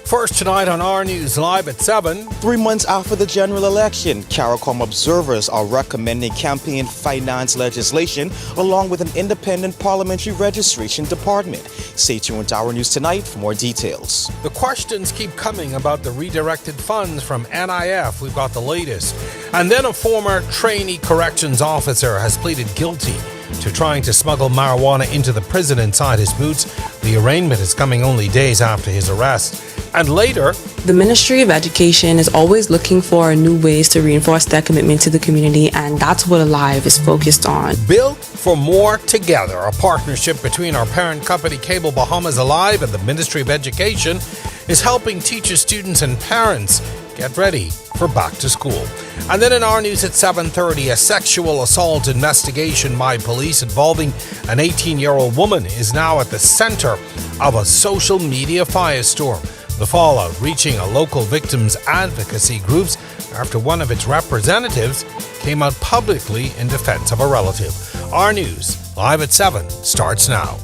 First tonight on our News Live at 7. 3 months after the general election, CARICOM observers are recommending campaign finance legislation along with an independent parliamentary registration department. Stay tuned to Our News Tonight for more details. The questions keep coming about the redirected funds from NIF. We've got the latest. And then a former trainee corrections officer has pleaded guilty to trying to smuggle marijuana into the prison inside his boots. The arraignment is coming only days after his arrest. And later, the Ministry of Education is always looking for new ways to reinforce their commitment to the community, and that's what Alive is focused on. Built for More Together, a partnership between our parent company Cable Bahamas Alive and the Ministry of Education, is helping teachers, students, and parents get ready for back to school. And then in our news at 7:30, a sexual assault investigation by police involving an 18-year-old woman is now at the center of a social media firestorm. The fallout reaching a local victims advocacy groups after one of its representatives came out publicly in defense of a relative. Our News Live at 7 starts now.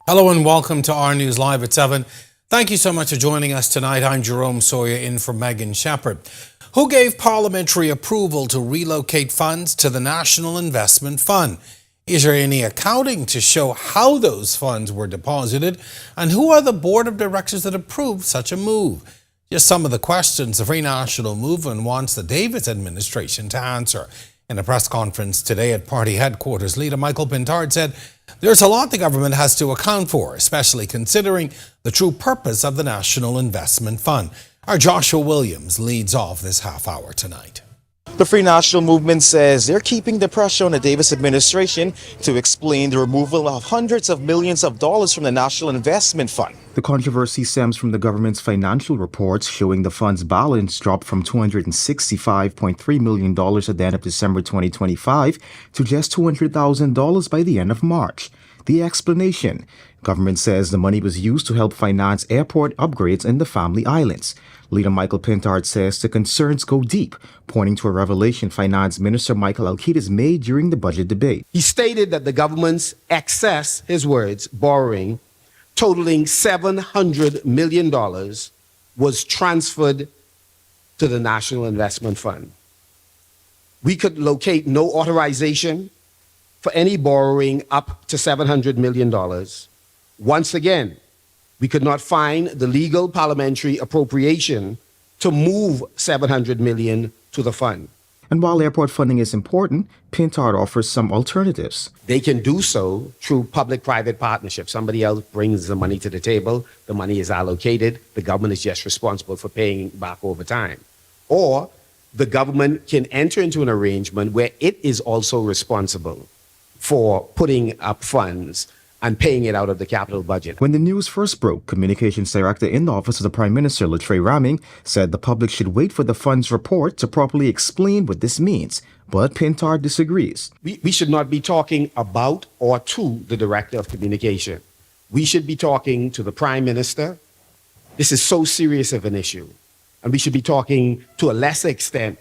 Hello and welcome to our News Live at 7. Thank you so much for joining us tonight. I'm Jerome Sawyer in for Megan Shepherd. Who gave parliamentary approval to relocate funds to the National Investment Fund? Is there any accounting to show how those funds were deposited? And who are the board of directors that approved such a move? Just some of the questions the Free National Movement wants the Davis administration to answer. In a press conference today at party headquarters, leader Michael Pintard said there's a lot the government has to account for, especially considering the true purpose of the National Investment Fund. Our Joshua Williams leads off this half hour tonight. The Free National Movement says they're keeping the pressure on the Davis administration to explain the removal of hundreds of millions of dollars from the National Investment Fund. The controversy stems from the government's financial reports showing the fund's balance dropped from $265.3 million at the end of December 2025 to just $200,000 by the end of March. The explanation: government says the money was used to help finance airport upgrades in the Family Islands. Leader Michael Pintard says the concerns go deep, pointing to a revelation Finance Minister Michael Alquitas made during the budget debate. He stated that the government's excess, his words, borrowing, totaling $700 million, was transferred to the National Investment Fund. We could locate no authorization for any borrowing up to $700 million. Once again, we could not find the legal parliamentary appropriation to move $700 million to the fund. And while airport funding is important, Pintard offers some alternatives. They can do so through public-private partnerships. Somebody else brings the money to the table, the money is allocated, the government is just responsible for paying back over time. Or the government can enter into an arrangement where it is also responsible for putting up funds and paying it out of the capital budget. When the news first broke, Communications Director in the Office of the Prime Minister, Latrey Ramming, said the public should wait for the fund's report to properly explain what this means. But Pintard disagrees. We should not be talking about or to the Director of Communication. We should be talking to the Prime Minister. This is so serious of an issue. And we should be talking to a lesser extent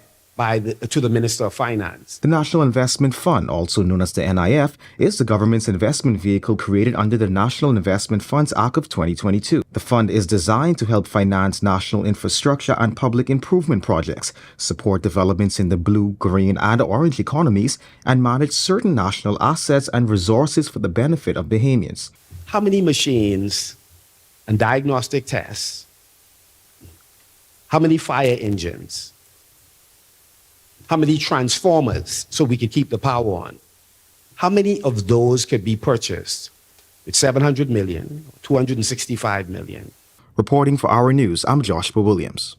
to the Minister of Finance. The National Investment Fund, also known as the NIF, is the government's investment vehicle created under the National Investment Funds Act of 2022. The fund is designed to help finance national infrastructure and public improvement projects, support developments in the blue, green, and orange economies, and manage certain national assets and resources for the benefit of Bahamians. How many machines and diagnostic tests? How many fire engines? How many transformers so we can keep the power on? How many of those could be purchased with $700 million, $265 million? Reporting for Our News, I'm Joshua Williams.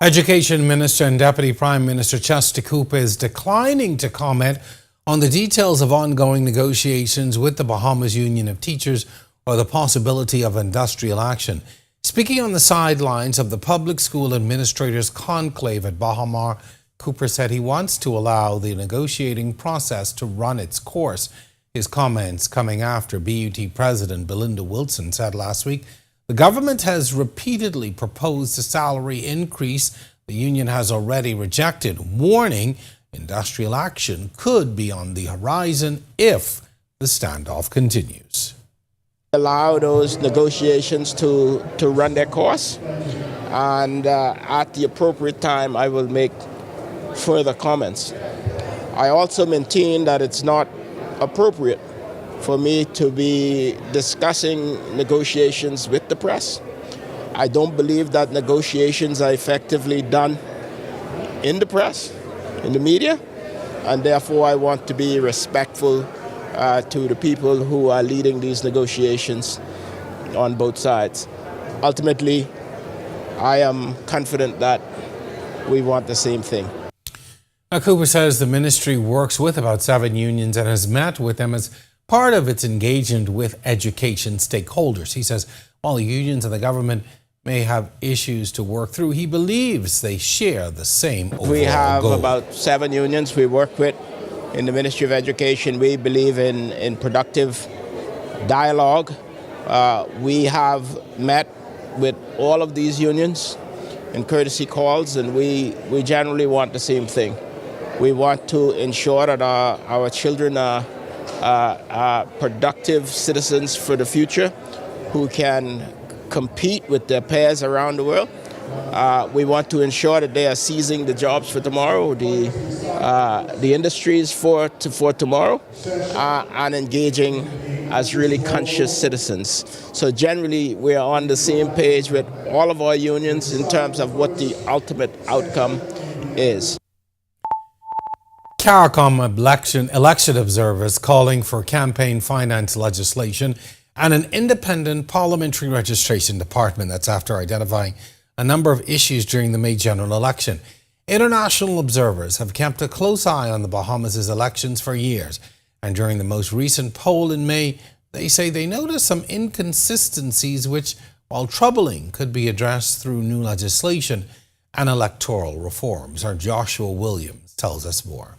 Education Minister and Deputy Prime Minister Chester Cooper is declining to comment on the details of ongoing negotiations with the Bahamas Union of Teachers or the possibility of industrial action. Speaking on the sidelines of the Public School Administrators Conclave at Bahamar, Cooper said he wants to allow the negotiating process to run its course. His comments coming after BUT President Belinda Wilson said last week the government has repeatedly proposed a salary increase the union has already rejected, warning Industrial action could be on the horizon if the standoff continues. Allow those negotiations to run their course, and at the appropriate time I will make further comments. I also maintain that it's not appropriate for me to be discussing negotiations with the press. I don't believe that negotiations are effectively done in the press, in the media, and therefore I want to be respectful to the people who are leading these negotiations on both sides. Ultimately, I am confident that we want the same thing. Now, Cooper says the ministry works with about 7 unions and has met with them as part of its engagement with education stakeholders. He says while the unions and the government may have issues to work through, he believes they share the same overall We have goal. about 7 unions we work with in the Ministry of Education. We believe in productive dialogue. We have met with all of these unions in courtesy calls, and we generally want the same thing. We want to ensure that our children are productive citizens for the future who can compete with their peers around the world. We want to ensure that they are seizing the jobs for tomorrow, the industries for tomorrow, and engaging as really conscious citizens. So generally, we are on the same page with all of our unions in terms of what the ultimate outcome is. CARICOM election observers calling for campaign finance legislation and an independent parliamentary registration department. That's after identifying a number of issues during the May general election. International observers have kept a close eye on the Bahamas' elections for years, and during the most recent poll in May, they say they noticed some inconsistencies which, while troubling, could be addressed through new legislation and electoral reforms. Our Joshua Williams tells us more.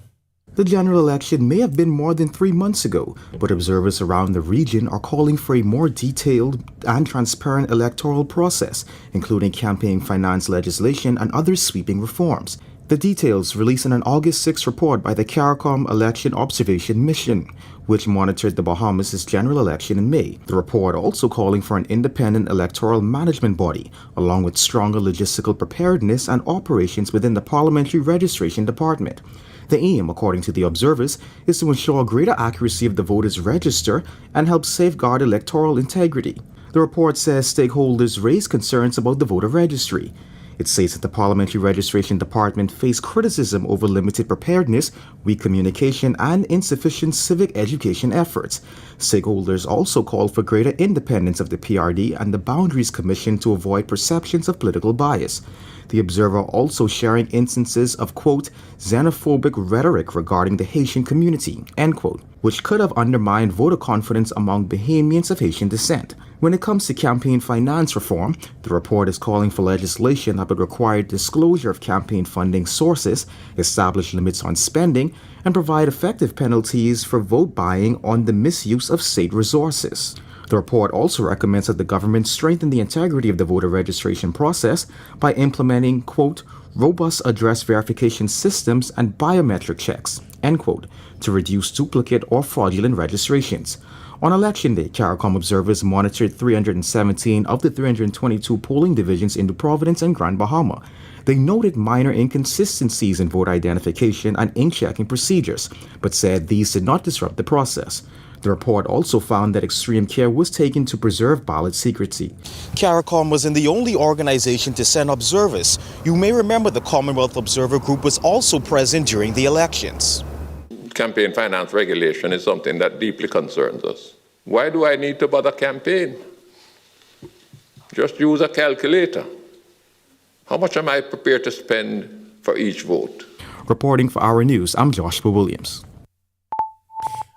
The general election may have been more than 3 months ago, but observers around the region are calling for a more detailed and transparent electoral process, including campaign finance legislation and other sweeping reforms. The details released in an August 6 report by the CARICOM Election Observation Mission, which monitored the Bahamas' general election in May. The report also calling for an independent electoral management body, along with stronger logistical preparedness and operations within the Parliamentary Registration Department. The aim, according to the observers, is to ensure greater accuracy of the voters' register and help safeguard electoral integrity. The report says stakeholders raised concerns about the voter registry. It states that the Parliamentary Registration Department faced criticism over limited preparedness, weak communication, and insufficient civic education efforts. Stakeholders also called for greater independence of the PRD and the Boundaries Commission to avoid perceptions of political bias. The observer also sharing instances of, quote, xenophobic rhetoric regarding the Haitian community, end quote, which could have undermined voter confidence among Bahamians of Haitian descent. When it comes to campaign finance reform, the report is calling for legislation that would require disclosure of campaign funding sources, establish limits on spending, and provide effective penalties for vote buying on the misuse of state resources. The report also recommends that the government strengthen the integrity of the voter registration process by implementing, quote, robust address verification systems and biometric checks, end quote, to reduce duplicate or fraudulent registrations. On Election Day, CARICOM observers monitored 317 of the 322 polling divisions in New Providence and Grand Bahama. They noted minor inconsistencies in voter identification and ink-checking procedures, but said these did not disrupt the process. The report also found that extreme care was taken to preserve ballot secrecy. CARICOM wasn't the only organization to send observers. You may remember the Commonwealth Observer Group was also present during the elections. Campaign finance regulation is something that deeply concerns us. Why do I need to bother campaign? Just use a calculator. How much am I prepared to spend for each vote? Reporting for Our News, I'm Joshua Williams.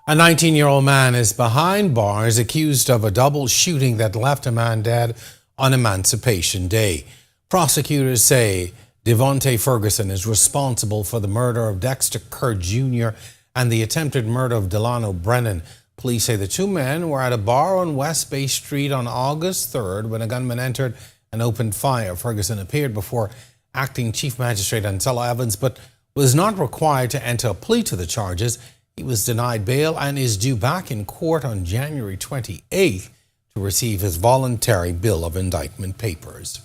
A 19-year-old man is behind bars accused of a double shooting that left a man dead on Emancipation Day. Prosecutors say Devontae Ferguson is responsible for the murder of Dexter Kerr Jr. and the attempted murder of Delano Brennan. Police say the two men were at a bar on West Bay Street on August 3rd when a gunman entered and opened fire. Ferguson appeared before Acting Chief Magistrate Ansela Evans, but was not required to enter a plea to the charges. He was denied bail and is due back in court on January 28th to receive his voluntary bill of indictment papers.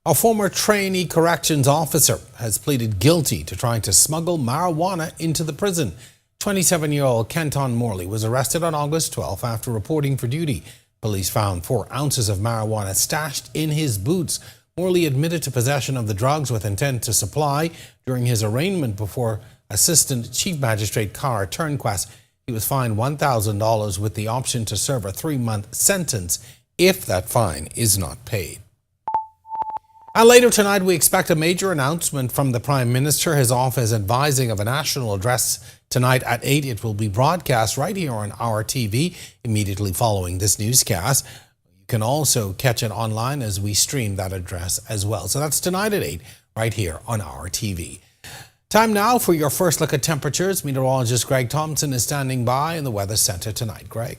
A former trainee corrections officer has pleaded guilty to trying to smuggle marijuana into the prison. 27-year-old Kenton Morley was arrested on August 12 after reporting for duty. Police found 4 ounces of marijuana stashed in his boots. Morley admitted to possession of the drugs with intent to supply during his arraignment before Assistant Chief Magistrate Cara Turnquest. He was fined $1,000 with the option to serve a 3-month sentence if that fine is not paid. And later tonight, we expect a major announcement from the Prime Minister. His office advising of a national address tonight at 8. It will be broadcast right here on our TV immediately following this newscast. You can also catch it online as we stream that address as well. So that's tonight at 8 right here on our TV. Time now for your first look at temperatures. Meteorologist Greg Thompson is standing by in the Weather Center tonight. Greg.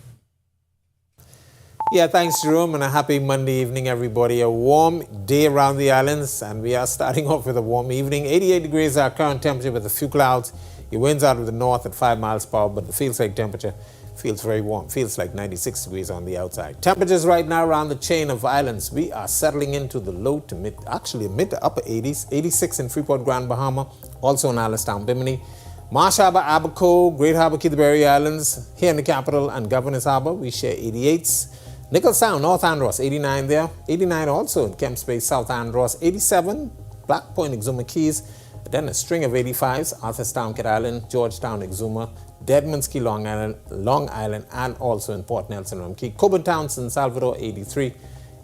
Yeah, thanks, Jerome, and a happy Monday evening, everybody. A warm day around the islands, and we are starting off with a warm evening. 88 degrees our current temperature with a few clouds. It winds out of the north at 5 miles per hour, but the feels-like temperature feels very warm. Feels like 96 degrees on the outside. Temperatures right now around the chain of islands. We are settling into the low to mid to upper 80s. 86 in Freeport, Grand Bahama, also in Allenstown, Bimini. Marsh Harbour, Abaco, Great Harbour, Kittebury Islands. Here in the capital and Governor's Harbour, we share 88s. Nickel Sound, North Andros, 89 there. 89 also in Kemps Bay, South Andros. 87, Black Point, Exuma Keys. Then a string of 85s, Arthurstown, Kit Island, Georgetown, Exuma, Deadman's Key, Long Island, and also in Port Nelson, Rumkey. Coburn Town, San Salvador, 83.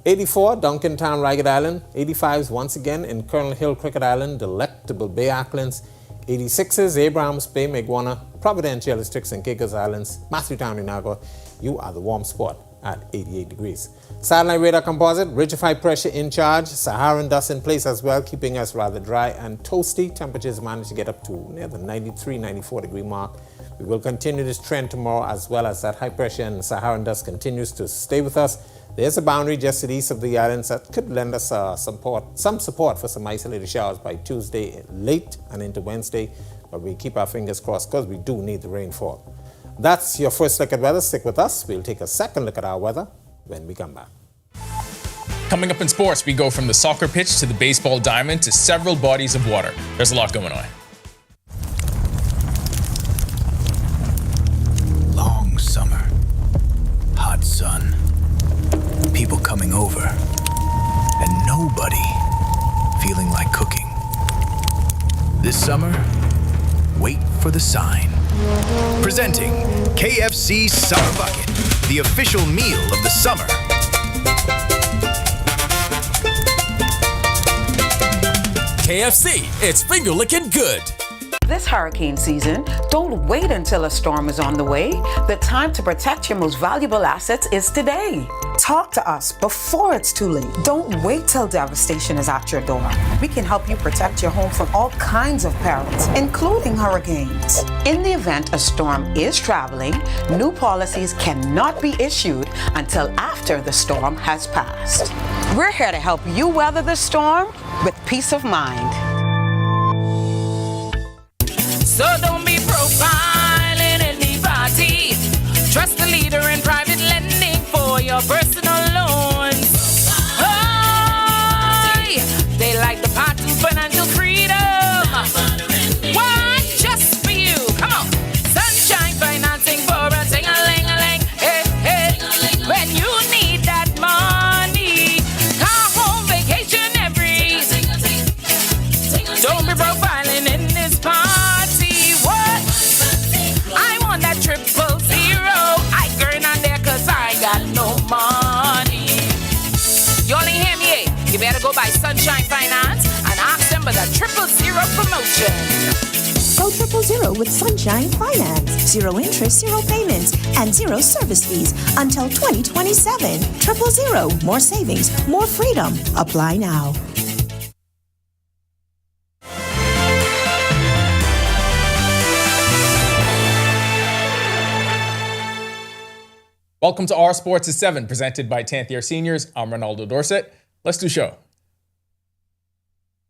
84, Duncantown, Ragged Island. 85s once again in Colonel Hill, Cricket Island, Delectable Bay, Acklands. 86s, Abrahams Bay, Meguana, Providential, Sticks and Caicos Islands, Matthewtown, Inagua. You are the warm spot at 88 degrees. Satellite radar composite, ridge of high pressure in charge, Saharan dust in place as well, keeping us rather dry and toasty. Temperatures managed to get up to near the 93, 94 degree mark. We will continue this trend tomorrow as well as that high pressure and Saharan dust continues to stay with us. There's a boundary just to the east of the islands that could lend us some support for some isolated showers by Tuesday late and into Wednesday, but we keep our fingers crossed because we do need the rainfall. That's your first look at weather. Stick with us. We'll take a second look at our weather when we come back. Coming up in sports, we go from the soccer pitch to the baseball diamond to several bodies of water. There's a lot going on. Long summer, hot sun, people coming over, and nobody feeling like cooking. This summer, wait for the sign. Presenting KFC Summer Bucket, the official meal of the summer. KFC, it's finger licking good. This hurricane season, don't wait until a storm is on the way. The time to protect your most valuable assets is today. Talk to us before it's too late. Don't wait till devastation is at your door. We can help you protect your home from all kinds of perils, including hurricanes. In the event a storm is traveling, new policies cannot be issued until after the storm has passed. We're here to help you weather the storm with peace of mind. So don't be profiling anybody. Trust the leader in private lending for your personal loans. Oh, they like the path to financial freedom. Why? Just for you. Come on. Sunshine financing for a ting-a-ling-a-ling. Hey, hey. When you need that money, come home vacation every. Don't be profiling in this party. What? I want that 000. I grin on there cause I got no money. You only hear me, eh? You better go by Sunshine Finance and ask them for that 000 promotion. Go 000 with Sunshine Finance. 0 interest, 0 payments, and 0 service fees until 2027. 000. More savings, more freedom. Apply now. Welcome to Our Sports is 7, presented by 10th Year Seniors. I'm Ronaldo Dorset. Let's do show.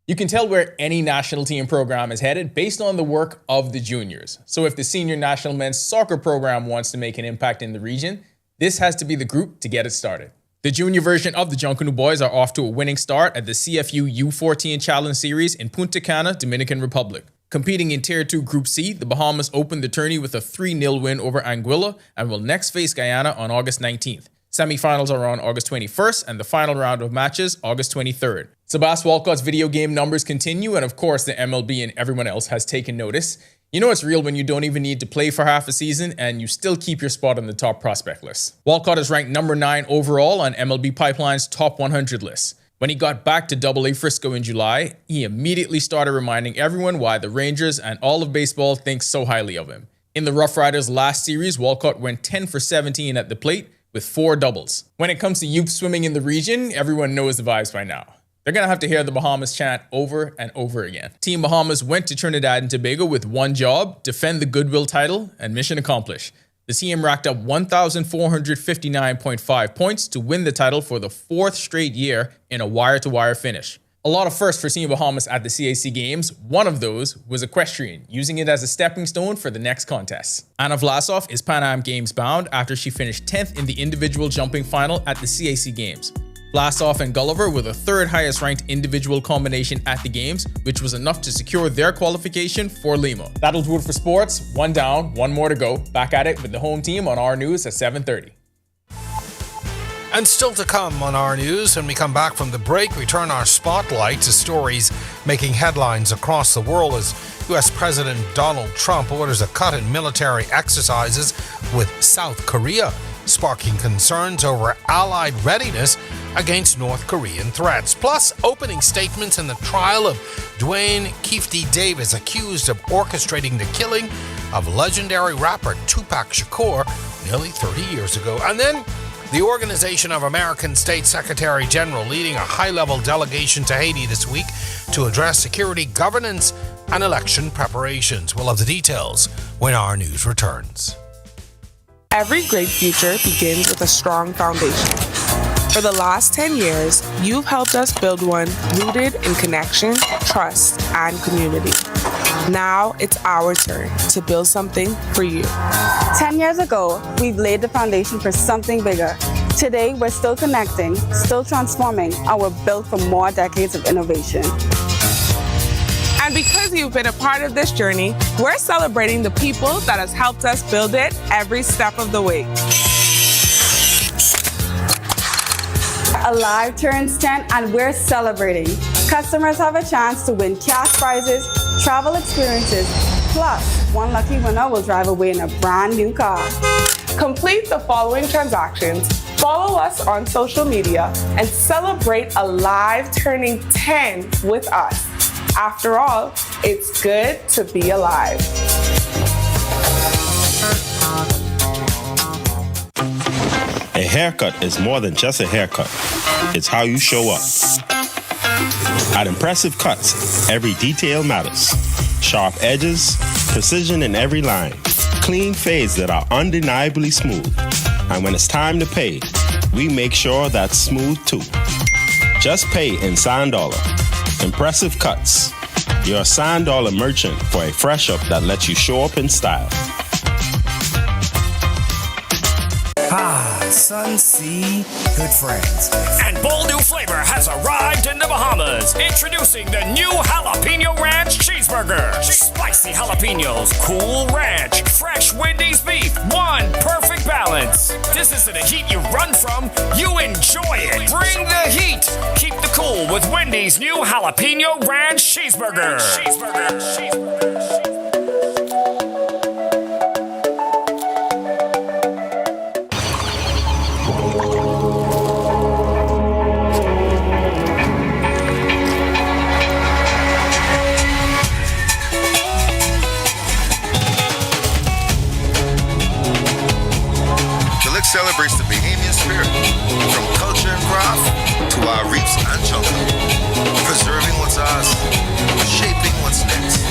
You can tell where any national team program is headed based on the work of the juniors. So if the senior national men's soccer program wants to make an impact in the region, this has to be the group to get it started. The junior version of the Junkanoo Boys are off to a winning start at the CFU U14 Challenge Series in Punta Cana, Dominican Republic. Competing in Tier 2 Group C, the Bahamas opened the tourney with a 3-0 win over Anguilla and will next face Guyana on August 19th. Semi-finals are on August 21st and the final round of matches August 23rd. Sebas Walcott's video game numbers continue, and of course the MLB and everyone else has taken notice. You know it's real when you don't even need to play for half a season and you still keep your spot on the top prospect list. Walcott is ranked number 9 overall on MLB Pipeline's top 100 list. When he got back to AA Frisco in July, he immediately started reminding everyone why the Rangers and all of baseball think so highly of him. In the Rough Riders' last series, Walcott went 10 for 17 at the plate with 4 doubles. When it comes to youth swimming in the region, everyone knows the vibes by now. They're going to have to hear the Bahamas chant over and over again. Team Bahamas went to Trinidad and Tobago with one job: defend the Goodwill title, and mission accomplished. The team racked up 1,459.5 points to win the title for the 4th straight year in a wire-to-wire finish. A lot of firsts for Team Bahamas at the CAC Games. One of those was equestrian, using it as a stepping stone for the next contest. Anna Vlasov is Pan Am Games bound after she finished 10th in the individual jumping final at the CAC Games. Vlasov and Gulliver were the 3rd highest ranked individual combination at the Games, which was enough to secure their qualification for Lima. That'll do it for sports. 1 down, 1 more to go. Back at it with the home team on our news at 7:30. And still to come on our news, when we come back from the break, we turn our spotlight to stories making headlines across the world as U.S. President Donald Trump orders a cut in military exercises with South Korea, sparking concerns over allied readiness against North Korean threats. Plus, opening statements in the trial of Dwayne Keefy Davis, accused of orchestrating the killing of legendary rapper Tupac Shakur nearly 30 years ago. And then, the Organization of American States Secretary General leading a high-level delegation to Haiti this week to address security, governance, and election preparations. We'll have the details when our news returns. Every great future begins with a strong foundation. For the last 10 years, you've helped us build one rooted in connection, trust, and community. Now it's our turn to build something for you. 10 years ago, we've laid the foundation for something bigger. Today, we're still connecting, still transforming, and we're built for more decades of innovation. And because you've been a part of this journey, we're celebrating the people that has helped us build it every step of the way. Alive turns 10 and we're celebrating. Customers have a chance to win cash prizes, travel experiences, plus one lucky winner will drive away in a brand new car. Complete the following transactions, follow us on social media, and celebrate Alive turning 10 with us. After all, it's good to be alive. A haircut is more than just a haircut. It's how you show up. At Impressive Cuts, every detail matters. Sharp edges, precision in every line, clean fades that are undeniably smooth. And when it's time to pay, we make sure that's smooth too. Just pay in Sand Dollar. Impressive Cuts. You're a Sand Dollar merchant for a fresh up that lets you show up in style. Sun, sea, good friends. And bold new flavor has arrived in the Bahamas. Introducing the new Jalapeno Ranch Cheeseburger. Spicy jalapenos, cool ranch, fresh Wendy's beef, one perfect balance. This isn't a heat you run from, you enjoy it. Bring the heat. Keep the cool with Wendy's new Jalapeno Ranch Cheeseburger. Celebrates the Bahamian spirit, from culture and craft to our reefs and jungle, preserving what's ours, shaping what's next.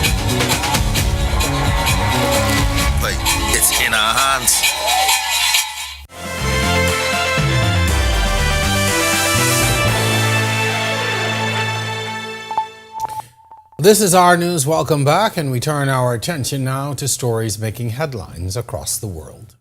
This is our news. Welcome back, and we turn our attention now to stories making headlines across the world.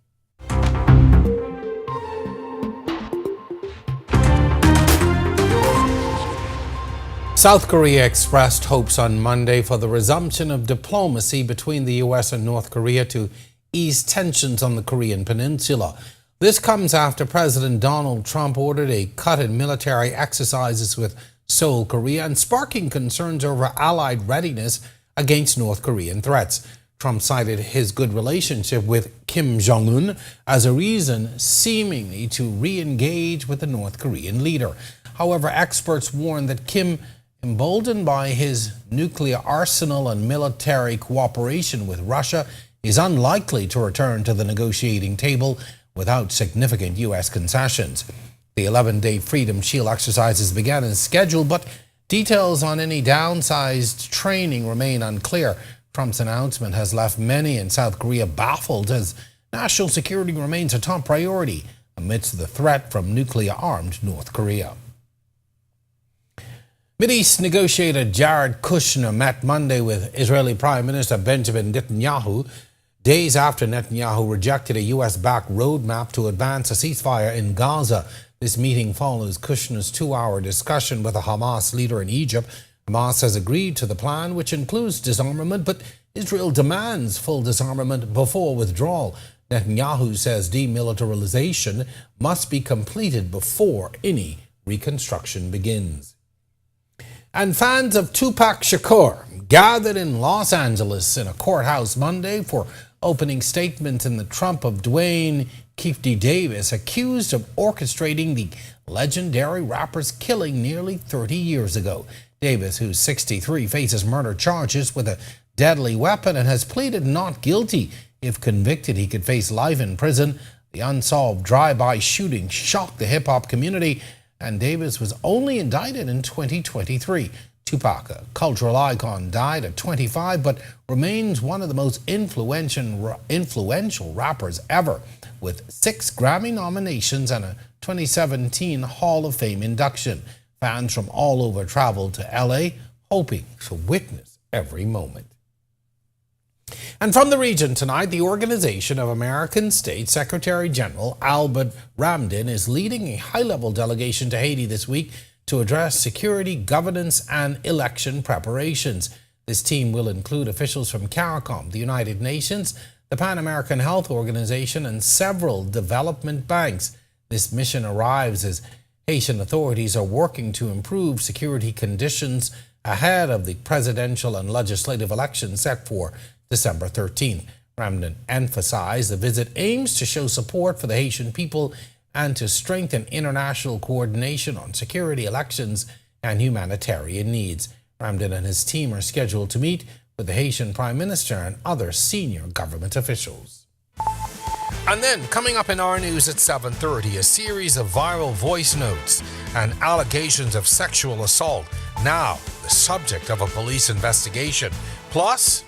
South Korea expressed hopes on Monday for the resumption of diplomacy between the U.S. and North Korea to ease tensions on the Korean peninsula. This comes after President Donald Trump ordered a cut in military exercises with Seoul, Korea, and sparking concerns over Allied readiness against North Korean threats. Trump cited his good relationship with Kim Jong-un as a reason seemingly to re-engage with the North Korean leader. However, experts warn that Kim, emboldened by his nuclear arsenal and military cooperation with Russia, is unlikely to return to the negotiating table without significant U.S. concessions. The 11-day Freedom Shield exercises began as scheduled, but details on any downsized training remain unclear. Trump's announcement has left many in South Korea baffled as national security remains a top priority amidst the threat from nuclear-armed North Korea. Mideast negotiator Jared Kushner met Monday with Israeli Prime Minister Benjamin Netanyahu, days after Netanyahu rejected a U.S.-backed roadmap to advance a ceasefire in Gaza. This meeting follows Kushner's 2-hour discussion with a Hamas leader in Egypt. Hamas has agreed to the plan, which includes disarmament, but Israel demands full disarmament before withdrawal. Netanyahu says demilitarization must be completed before any reconstruction begins. And fans of Tupac Shakur gathered in Los Angeles in a courthouse Monday for opening statements in the trump of Dwayne Keefy Davis, accused of orchestrating the legendary rapper's killing nearly 30 years ago. Davis, who's 63, faces murder charges with a deadly weapon and has pleaded not guilty. If convicted, he could face life in prison. The unsolved drive-by shooting shocked the hip-hop community, and Davis was only indicted in 2023. Tupac, a cultural icon, died at 25, but remains one of the most influential rappers ever, with 6 Grammy nominations and a 2017 Hall of Fame induction. Fans from all over traveled to LA, hoping to witness every moment. And from the region tonight, the Organization of American States Secretary General Albert Ramdin is leading a high-level delegation to Haiti this week to address security, governance, and election preparations. This team will include officials from CARICOM, the United Nations, the Pan American Health Organization, and several development banks. This mission arrives as Haitian authorities are working to improve security conditions ahead of the presidential and legislative elections set for December 13th. Ramdin emphasized the visit aims to show support for the Haitian people and to strengthen international coordination on security, elections, and humanitarian needs. Ramdin and his team are scheduled to meet with the Haitian Prime Minister and other senior government officials. And then, coming up in our news at 7:30, a series of viral voice notes and allegations of sexual assault, now the subject of a police investigation. Plus,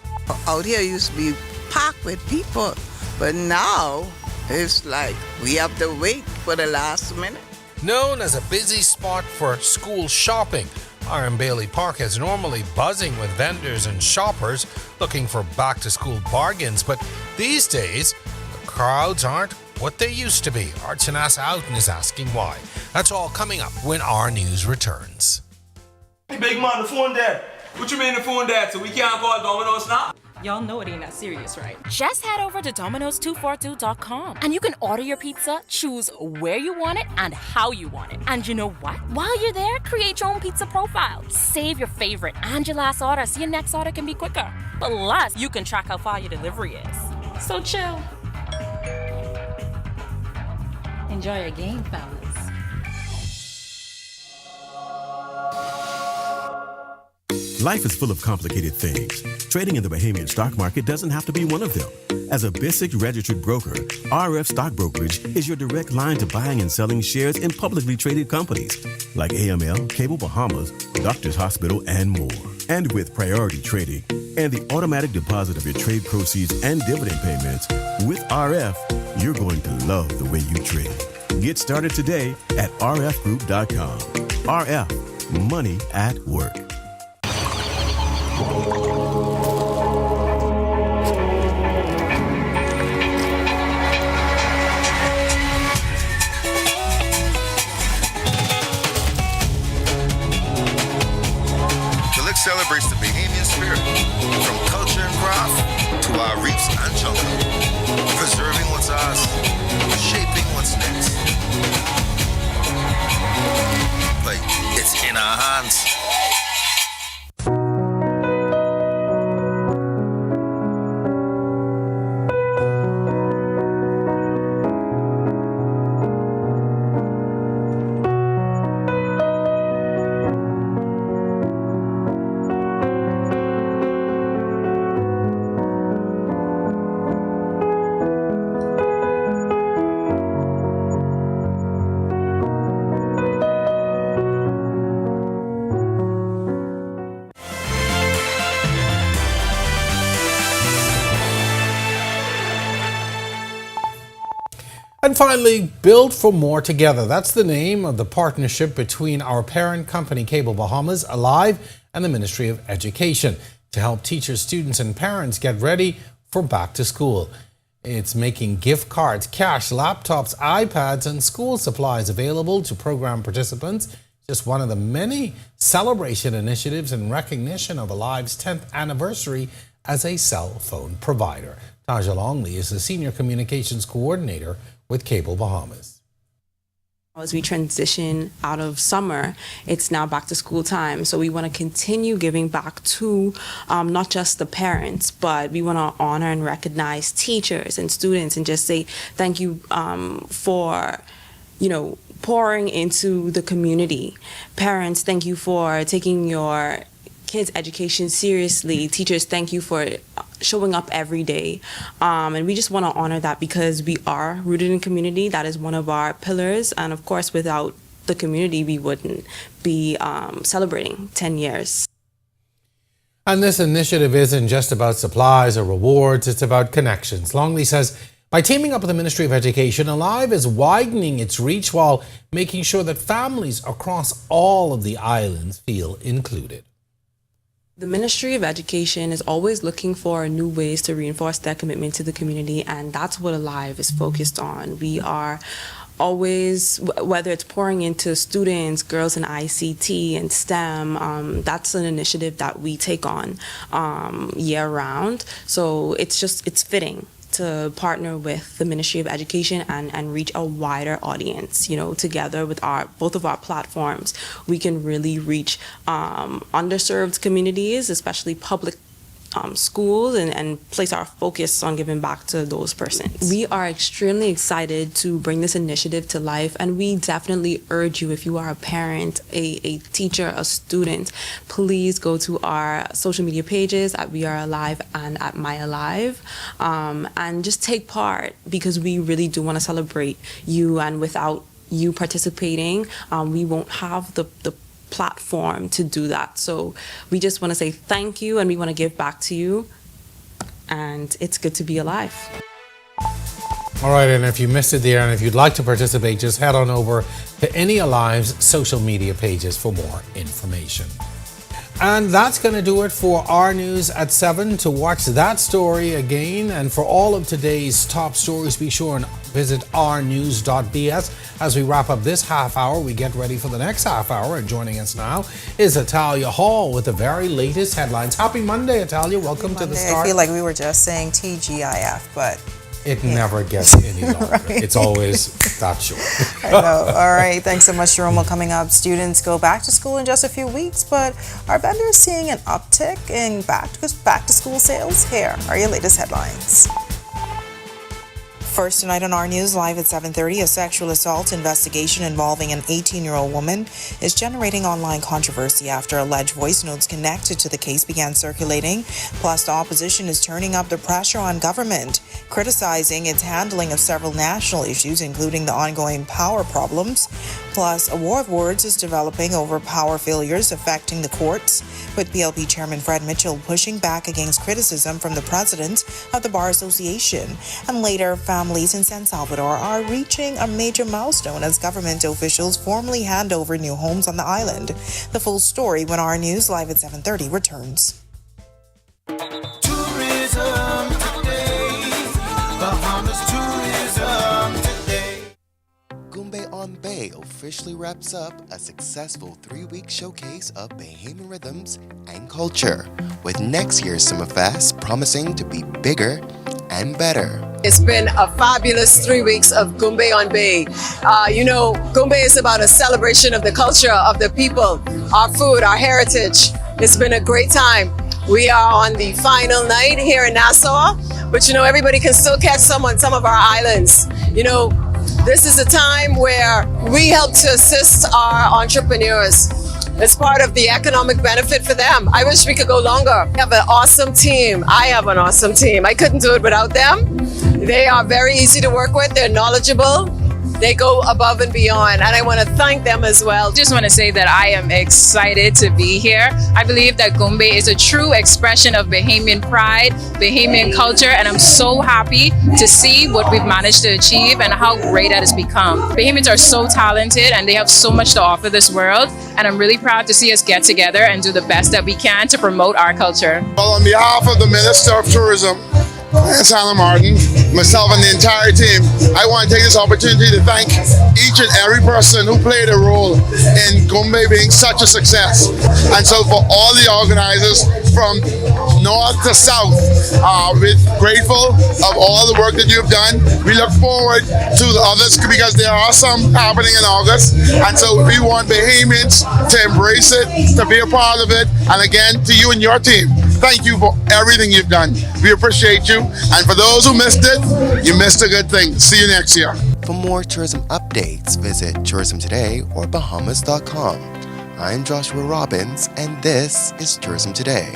out here used to be packed with people, but now it's like we have to wait for the last minute. known as a busy spot for school shopping, Iron Bailey Park is normally buzzing with vendors and shoppers looking for back-to-school bargains, but these days, the crowds aren't what they used to be. Archana Outen is asking why. That's all coming up when our news returns. Hey, big man, the phone dead. What you mean the phone dead? So we can't call Domino's now? Y'all know it ain't that serious, right? Just head over to Domino's242.com and you can order your pizza, choose where you want it and how you want it. And you know what? While you're there, create your own pizza profile. Save your favorite and your last order so your next order can be quicker. Plus, you can track how far your delivery is. So chill. Enjoy your game, fellas. Life is full of complicated things. Trading in the Bahamian stock market doesn't have to be one of them. As a BISIC registered broker, RF Stock Brokerage is your direct line to buying and selling shares in publicly traded companies like AML, Cable Bahamas, Doctors Hospital, and more. And with priority trading and the automatic deposit of your trade proceeds and dividend payments, with RF, you're going to love the way you trade. Get started today at rfgroup.com. RF, money at work. embrace the Bahamian spirit, from culture and craft to our reefs and jungle, preserving what's ours, shaping what's next. Like, it's in our hands. And finally, Build for More Together. That's the name of the partnership between our parent company, Cable Bahamas, Alive, and the Ministry of Education to help teachers, students, and parents get ready for back to school. It's making gift cards, cash, laptops, iPads, and school supplies available to program participants. Just one of the many celebration initiatives in recognition of Alive's 10th anniversary as a cell phone provider. Taja Longley is the Senior Communications Coordinator with Cable Bahamas. As we transition out of summer, it's now back to school time. So we want to continue giving back to not just the parents, but we want to honor and recognize teachers and students and just say thank you for, pouring into the community. Parents, thank you for taking your kids' education seriously. Teachers, thank you for showing up every day. And we just want to honor that because we are rooted in community. That is one of our pillars. And of course, without the community, we wouldn't be celebrating 10 years. And this initiative isn't just about supplies or rewards, it's about connections. Longley says, by teaming up with the Ministry of Education, Alive is widening its reach while making sure that families across all of the islands feel included. The Ministry of Education is always looking for new ways to reinforce their commitment to the community, and that's what Alive is focused on. We are always, whether it's pouring into students, girls in ICT and STEM, that's an initiative that we take on year round. So it's fitting to partner with the Ministry of Education and reach a wider audience. Together with both of our platforms, we can really reach underserved communities, especially public schools, and place our focus on giving back to those persons. We are extremely excited to bring this initiative to life, and we definitely urge you, if you are a parent, a teacher, a student, please go to our social media pages at We Are Alive and at My Alive, and just take part, because we really do want to celebrate you, and without you participating, we won't have the platform to do that. So we just want to say thank you, and we want to give back to you, and it's good to be alive. All right, and if you missed it there, and if you'd like to participate, just head on over to any Alive's social media pages for more information. And that's going to do it for our News at 7. To watch that story again and for all of today's top stories, be sure and visit ournews.bs. As we wrap up this half hour, we get ready for the next half hour. And joining us now is Atalia Hall with the very latest headlines. Happy Monday, Atalia. Welcome to the start. I feel like we were just saying TGIF, but it never gets any longer. Right. It's always that short. I know. All right. Thanks so much, Jerome. Well, coming up, students go back to school in just a few weeks, but are vendors seeing an uptick in back to school sales? Here are your latest headlines. First tonight on our News Live at 7:30, a sexual assault investigation involving an 18-year-old woman is generating online controversy after alleged voice notes connected to the case began circulating. Plus, the opposition is turning up the pressure on government, criticizing its handling of several national issues, including the ongoing power problems. Plus, a war of words is developing over power failures affecting the courts, with PLP Chairman Fred Mitchell pushing back against criticism from the president of the Bar Association. And later, families in San Salvador are reaching a major milestone as government officials formally hand over new homes on the island. The full story when our News Live at 7:30 returns. Tourism today, Bahamas tourism today. Gumbe on Bay Gombe officially wraps up a successful 3-week showcase of Bahamian rhythms and culture, with next year's Summerfest promising to be bigger and better. It's been a fabulous 3 weeks of Gombe on Bay. Gombe is about a celebration of the culture of the people, our food, our heritage. It's been a great time. We are on the final night here in Nassau, but everybody can still catch some on some of our islands. This is a time where we help to assist our entrepreneurs. It's part of the economic benefit for them. I wish we could go longer. We have an awesome team. I have an awesome team. I couldn't do it without them. They are very easy to work with. They're knowledgeable. They go above and beyond, and I want to thank them as well. Just want to say that I am excited to be here. I believe that Gombe is a true expression of Bahamian pride, Bahamian culture, and I'm so happy to see what we've managed to achieve and how great that has become. Bahamians are so talented and they have so much to offer this world, and I'm really proud to see us get together and do the best that we can to promote our culture. Well, on behalf of the Minister of Tourism, Santa Martin, myself and the entire team, I want to take this opportunity to thank each and every person who played a role in Gombe being such a success. And so for all the organizers from north to south, we're grateful of all the work that you've done. We look forward to the others because there are some happening in August. And so we want Bahamians to embrace it, to be a part of it. And again, to you and your team, thank you for everything you've done. We appreciate you. And for those who missed it, you missed a good thing. See you next year. For more tourism updates, visit Tourism Today or Bahamas.com. I'm Joshua Robbins, and this is Tourism Today.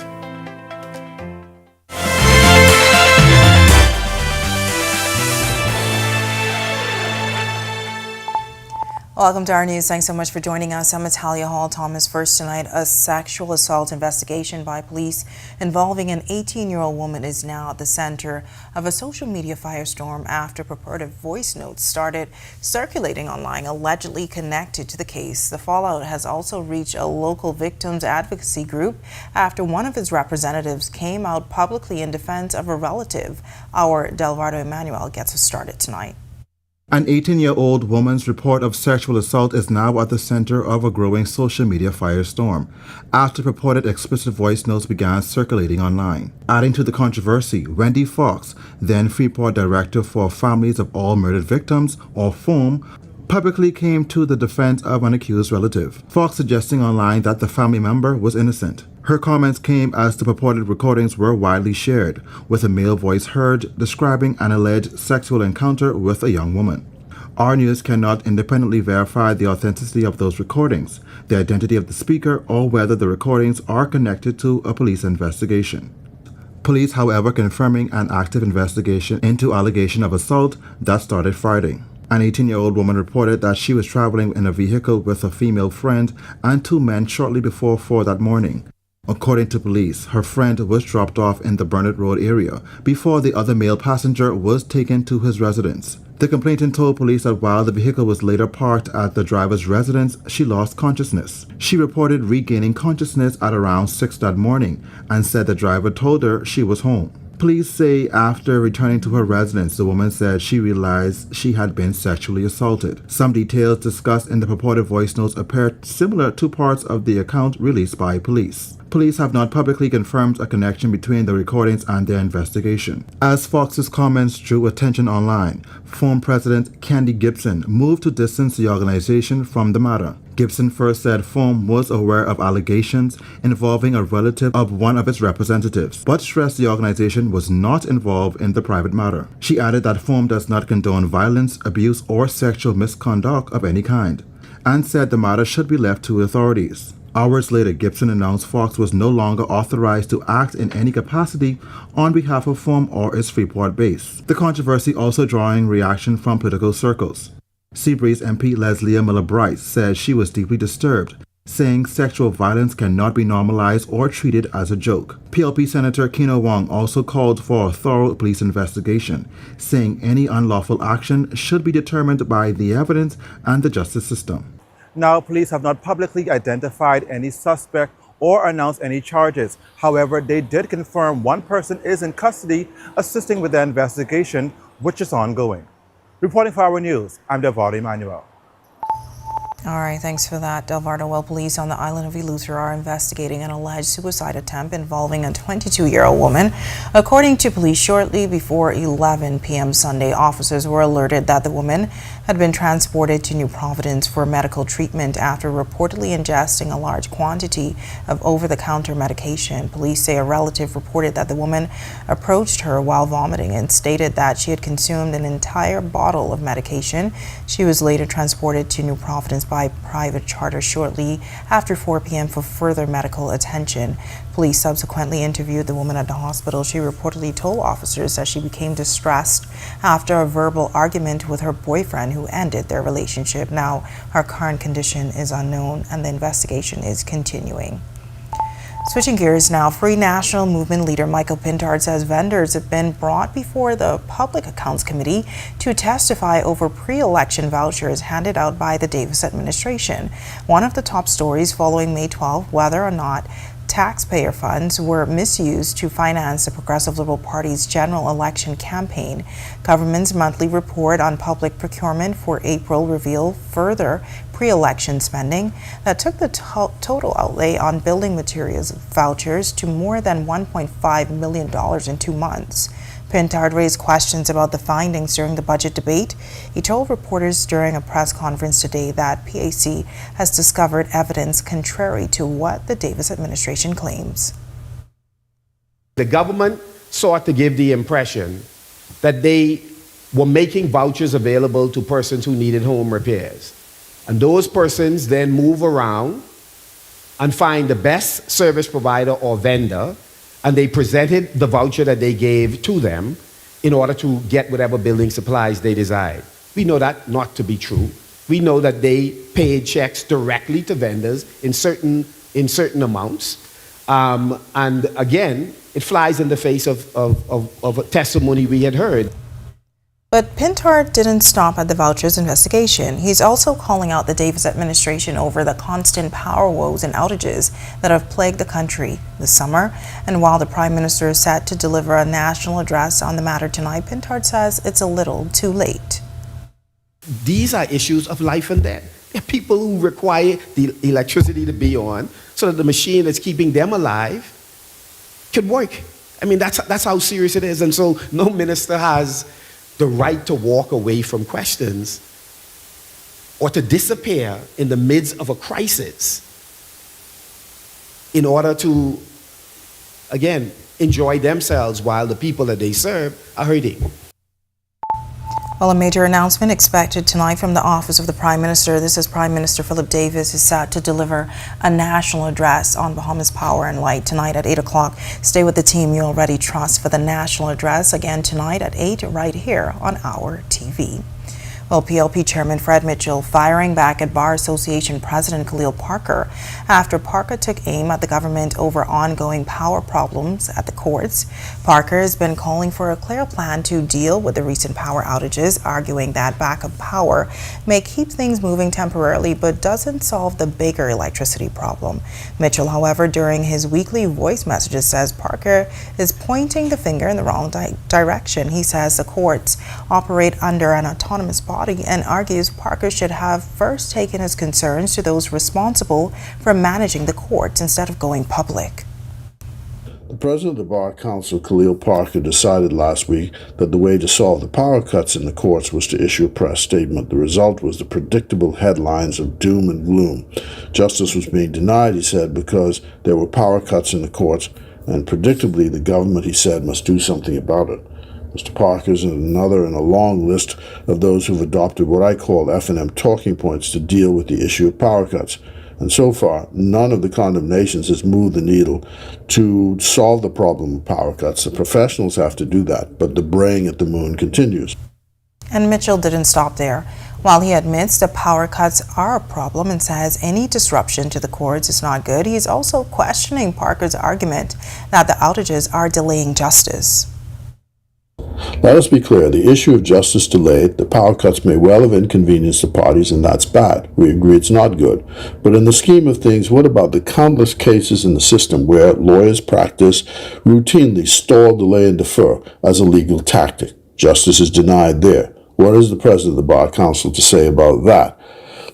Welcome to our news. Thanks so much for joining us. I'm Natalia Hall. Thomas first tonight. A sexual assault investigation by police involving an 18-year-old woman is now at the center of a social media firestorm after purported voice notes started circulating online, allegedly connected to the case. The fallout has also reached a local victims advocacy group after one of its representatives came out publicly in defense of a relative. Our Delvardo Emmanuel gets us started tonight. An 18-year-old woman's report of sexual assault is now at the center of a growing social media firestorm after purported explicit voice notes began circulating online. Adding to the controversy, Wendy Fox, then Freeport Director for Families of All Murdered Victims, or FOAM, publicly came to the defense of an accused relative, Fox suggesting online that the family member was innocent. Her comments came as the purported recordings were widely shared, with a male voice heard describing an alleged sexual encounter with a young woman. Our News cannot independently verify the authenticity of those recordings, the identity of the speaker, or whether the recordings are connected to a police investigation. Police, however, confirming an active investigation into allegation of assault that started Friday. An 18-year-old woman reported that she was traveling in a vehicle with a female friend and two men shortly before 4 that morning. According to police, her friend was dropped off in the Burnett Road area before the other male passenger was taken to his residence. The complainant told police that while the vehicle was later parked at the driver's residence, she lost consciousness. She reported regaining consciousness at around 6 that morning and said the driver told her she was home. Police say after returning to her residence, the woman said she realized she had been sexually assaulted. Some details discussed in the purported voice notes appear similar to parts of the account released by police. Police have not publicly confirmed a connection between the recordings and their investigation. As Fox's comments drew attention online, FOAM President Candy Gibson moved to distance the organization from the matter. Gibson first said FOAM was aware of allegations involving a relative of one of its representatives, but stressed the organization was not involved in the private matter. She added that FOAM does not condone violence, abuse, or sexual misconduct of any kind, and said the matter should be left to authorities. Hours later, Gibson announced Fox was no longer authorized to act in any capacity on behalf of FOAM or its Freeport base. The controversy also drawing reaction from political circles. Seabreeze MP Leslie Miller-Bright said she was deeply disturbed, saying sexual violence cannot be normalized or treated as a joke. PLP Senator Keno Wong also called for a thorough police investigation, saying any unlawful action should be determined by the evidence and the justice system. Now, police have not publicly identified any suspect or announced any charges. However, they did confirm one person is in custody assisting with the investigation, which is ongoing. Reporting for Our News, I'm Delvardo Emmanuel. All right, thanks for that, Delvardo. Well, police on the island of Eleuthera are investigating an alleged suicide attempt involving a 22-year-old woman. According to police, shortly before 11 p.m. Sunday, officers were alerted that the woman had been transported to New Providence for medical treatment after reportedly ingesting a large quantity of over-the-counter medication. Police say a relative reported that the woman approached her while vomiting and stated that she had consumed an entire bottle of medication. She was later transported to New Providence by private charter shortly after 4 p.m. for further medical attention. Police subsequently interviewed the woman at the hospital. She reportedly told officers that she became distressed after a verbal argument with her boyfriend who ended their relationship. Now, her current condition is unknown and the investigation is continuing. Switching gears now, Free National Movement leader Michael Pintard says vendors have been brought before the Public Accounts Committee to testify over pre-election vouchers handed out by the Davis administration. One of the top stories following May 12, whether or not taxpayer funds were misused to finance the Progressive Liberal Party's general election campaign. Government's monthly report on public procurement for April revealed further pre-election spending that took the total outlay on building materials vouchers to more than $1.5 million in 2 months. Pintard raised questions about the findings during the budget debate. He told reporters during a press conference today that PAC has discovered evidence contrary to what the Davis administration claims. The government sought to give the impression that they were making vouchers available to persons who needed home repairs. And those persons then move around and find the best service provider or vendor, and they presented the voucher that they gave to them in order to get whatever building supplies they desired. We know that not to be true. We know that they paid checks directly to vendors in certain amounts. And again, it flies in the face of a testimony we had heard. But Pintard didn't stop at the vouchers investigation. He's also calling out the Davis administration over the constant power woes and outages that have plagued the country this summer. And while the Prime Minister is set to deliver a national address on the matter tonight, Pintard says it's a little too late. These are issues of life and death. There are people who require the electricity to be on so that the machine that's keeping them alive can work. I mean, that's how serious it is. And so no minister has the right to walk away from questions or to disappear in the midst of a crisis in order to, again, enjoy themselves while the people that they serve are hurting. Well, a major announcement expected tonight from the office of the Prime Minister. This is Prime Minister Philip Davis is set to deliver a national address on Bahamas Power and Light tonight at 8 o'clock. Stay with the team you already trust for the national address again tonight at 8 right here on our TV. Well, PLP Chairman Fred Mitchell firing back at Bar Association President Khalil Parker after Parker took aim at the government over ongoing power problems at the courts. Parker has been calling for a clear plan to deal with the recent power outages, arguing that backup power may keep things moving temporarily but doesn't solve the bigger electricity problem. Mitchell, however, during his weekly voice messages says Parker is pointing the finger in the wrong direction. He says the courts operate under an autonomous body and argues Parker should have first taken his concerns to those responsible for managing the courts instead of going public. The president of the Bar Council, Khalil Parker, decided last week that the way to solve the power cuts in the courts was to issue a press statement. The result was the predictable headlines of doom and gloom. Justice was being denied, he said, because there were power cuts in the courts, and predictably the government, he said, must do something about it. Mr. Parker's another in a long list of those who've adopted what I call F&M talking points to deal with the issue of power cuts. And so far, none of the condemnations has moved the needle to solve the problem of power cuts. The professionals have to do that, but the braying at the moon continues. And Mitchell didn't stop there. While he admits the power cuts are a problem and says any disruption to the courts is not good, he's also questioning Parker's argument that the outages are delaying justice. Let us be clear, the issue of justice delayed, the power cuts may well have inconvenienced the parties, and that's bad. We agree it's not good. But in the scheme of things, what about the countless cases in the system where lawyers practice routinely stall, delay, and defer as a legal tactic? Justice is denied there. What is the president of the Bar Council to say about that?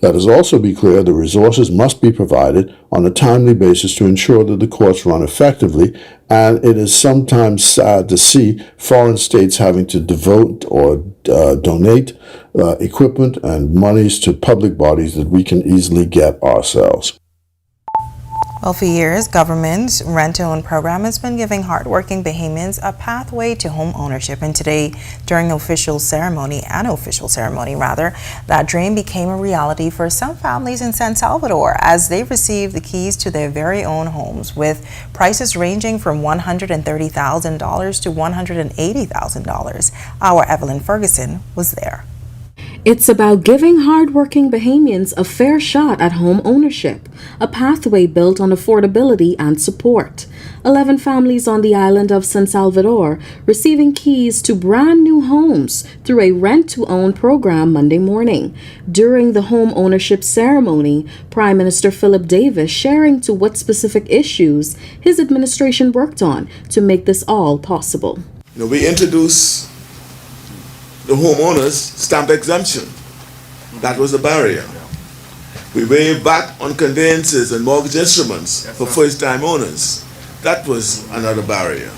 Let us also be clear the resources must be provided on a timely basis to ensure that the courts run effectively, and it is sometimes sad to see foreign states having to devote or donate equipment and monies to public bodies that we can easily get ourselves. Well, for years, government's rent-to-own program has been giving hardworking Bahamians a pathway to home ownership. And today, during an official ceremony, that dream became a reality for some families in San Salvador as they received the keys to their very own homes, with prices ranging from $130,000 to $180,000. Our Evelyn Ferguson was there. It's about giving hardworking Bahamians a fair shot at home ownership, a pathway built on affordability and support. 11 families on the island of San Salvador receiving keys to brand new homes through a rent-to-own program Monday morning. During the home ownership ceremony, Prime Minister Philip Davis sharing to what specific issues his administration worked on to make this all possible. We introduced the homeowners stamp exemption. That was a barrier. We waived VAT on conveyances and mortgage instruments for first-time owners. That was another barrier.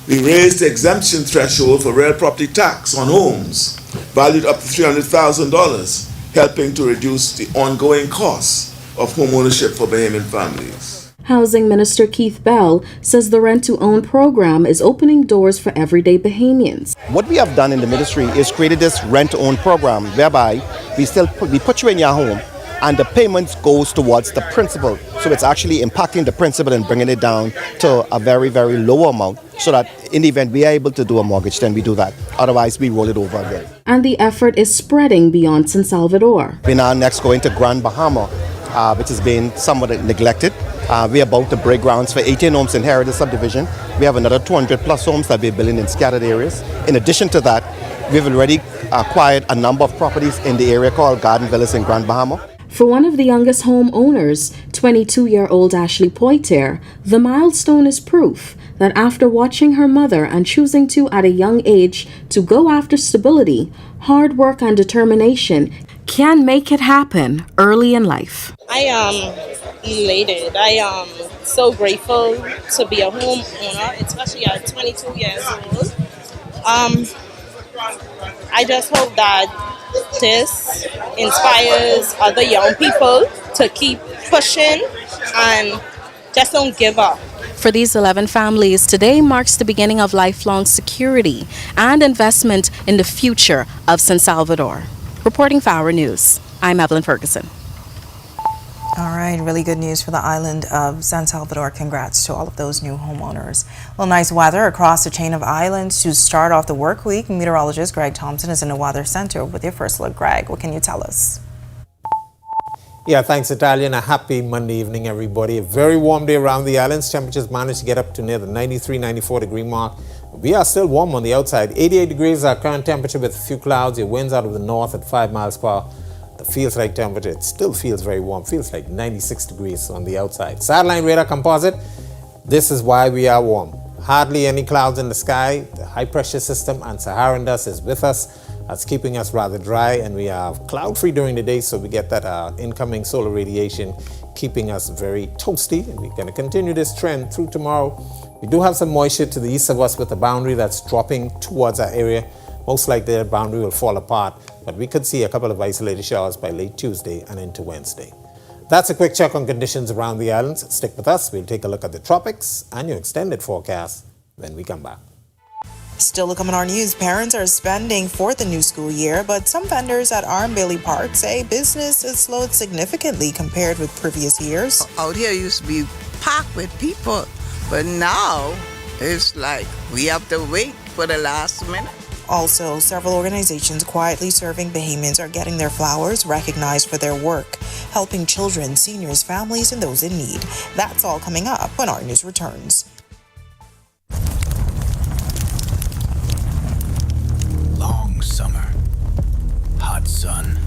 We raised the exemption threshold for real property tax on homes, valued up to $300,000, helping to reduce the ongoing costs of homeownership for Bahamian families. Housing Minister Keith Bell says the rent-to-own program is opening doors for everyday Bahamians. What we have done in the ministry is created this rent-to-own program whereby we put you in your home and the payments goes towards the principal. So it's actually impacting the principal and bringing it down to a very, very low amount so that in the event we are able to do a mortgage, then we do that. Otherwise, we roll it over again. And the effort is spreading beyond San Salvador. We're now next going to Grand Bahama, which has been somewhat neglected. We're about to break grounds for 18 homes in Heritage Subdivision. We have another 200 plus homes that we're building in scattered areas. In addition to that, we've already acquired a number of properties in the area called Garden Villas in Grand Bahama. For one of the youngest homeowners, 22-year-old Ashley Poitier, the milestone is proof that after watching her mother and choosing to at a young age to go after stability, hard work and determination can make it happen early in life. I am elated. I am so grateful to be a homeowner, especially at 22 years old. I just hope that this inspires other young people to keep pushing and just don't give up. For these 11 families, today marks the beginning of lifelong security and investment in the future of San Salvador. Reporting for Our News, I'm Evelyn Ferguson. All right, really good news for the island of San Salvador. Congrats to all of those new homeowners. Well, nice weather across the chain of islands to start off the work week. Meteorologist Greg Thompson is in the Weather Center with your first look. Greg, what can you tell us? Yeah, thanks, Natalia, and a happy Monday evening, everybody. A very warm day around the islands. Temperatures managed to get up to near the 93, 94 degree mark. We are still warm on the outside. 88 degrees our current temperature with a few clouds. It winds out of the north at 5 miles per hour. The feels like temperature, it still feels very warm. Feels like 96 degrees on the outside. Satellite radar composite, this is why we are warm. Hardly any clouds in the sky. The high pressure system and Saharan dust is with us. That's keeping us rather dry, and we are cloud free during the day, so we get that incoming solar radiation keeping us very toasty, and we're going to continue this trend through tomorrow. We do have some moisture to the east of us with a boundary that's dropping towards our area. Most likely that boundary will fall apart, but we could see a couple of isolated showers by late Tuesday and into Wednesday. That's a quick check on conditions around the islands. Stick with us. We'll take a look at the tropics and your extended forecast when we come back. Still to come in our news, parents are spending for the new school year, but some vendors at Arm Bailey Park say business has slowed significantly compared with previous years. Out here used to be packed with people, but now it's like we have to wait for the last minute. Also, several organizations quietly serving Bahamians are getting their flowers recognized for their work, helping children, seniors, families, and those in need. That's all coming up when our news returns. Long summer, hot sun,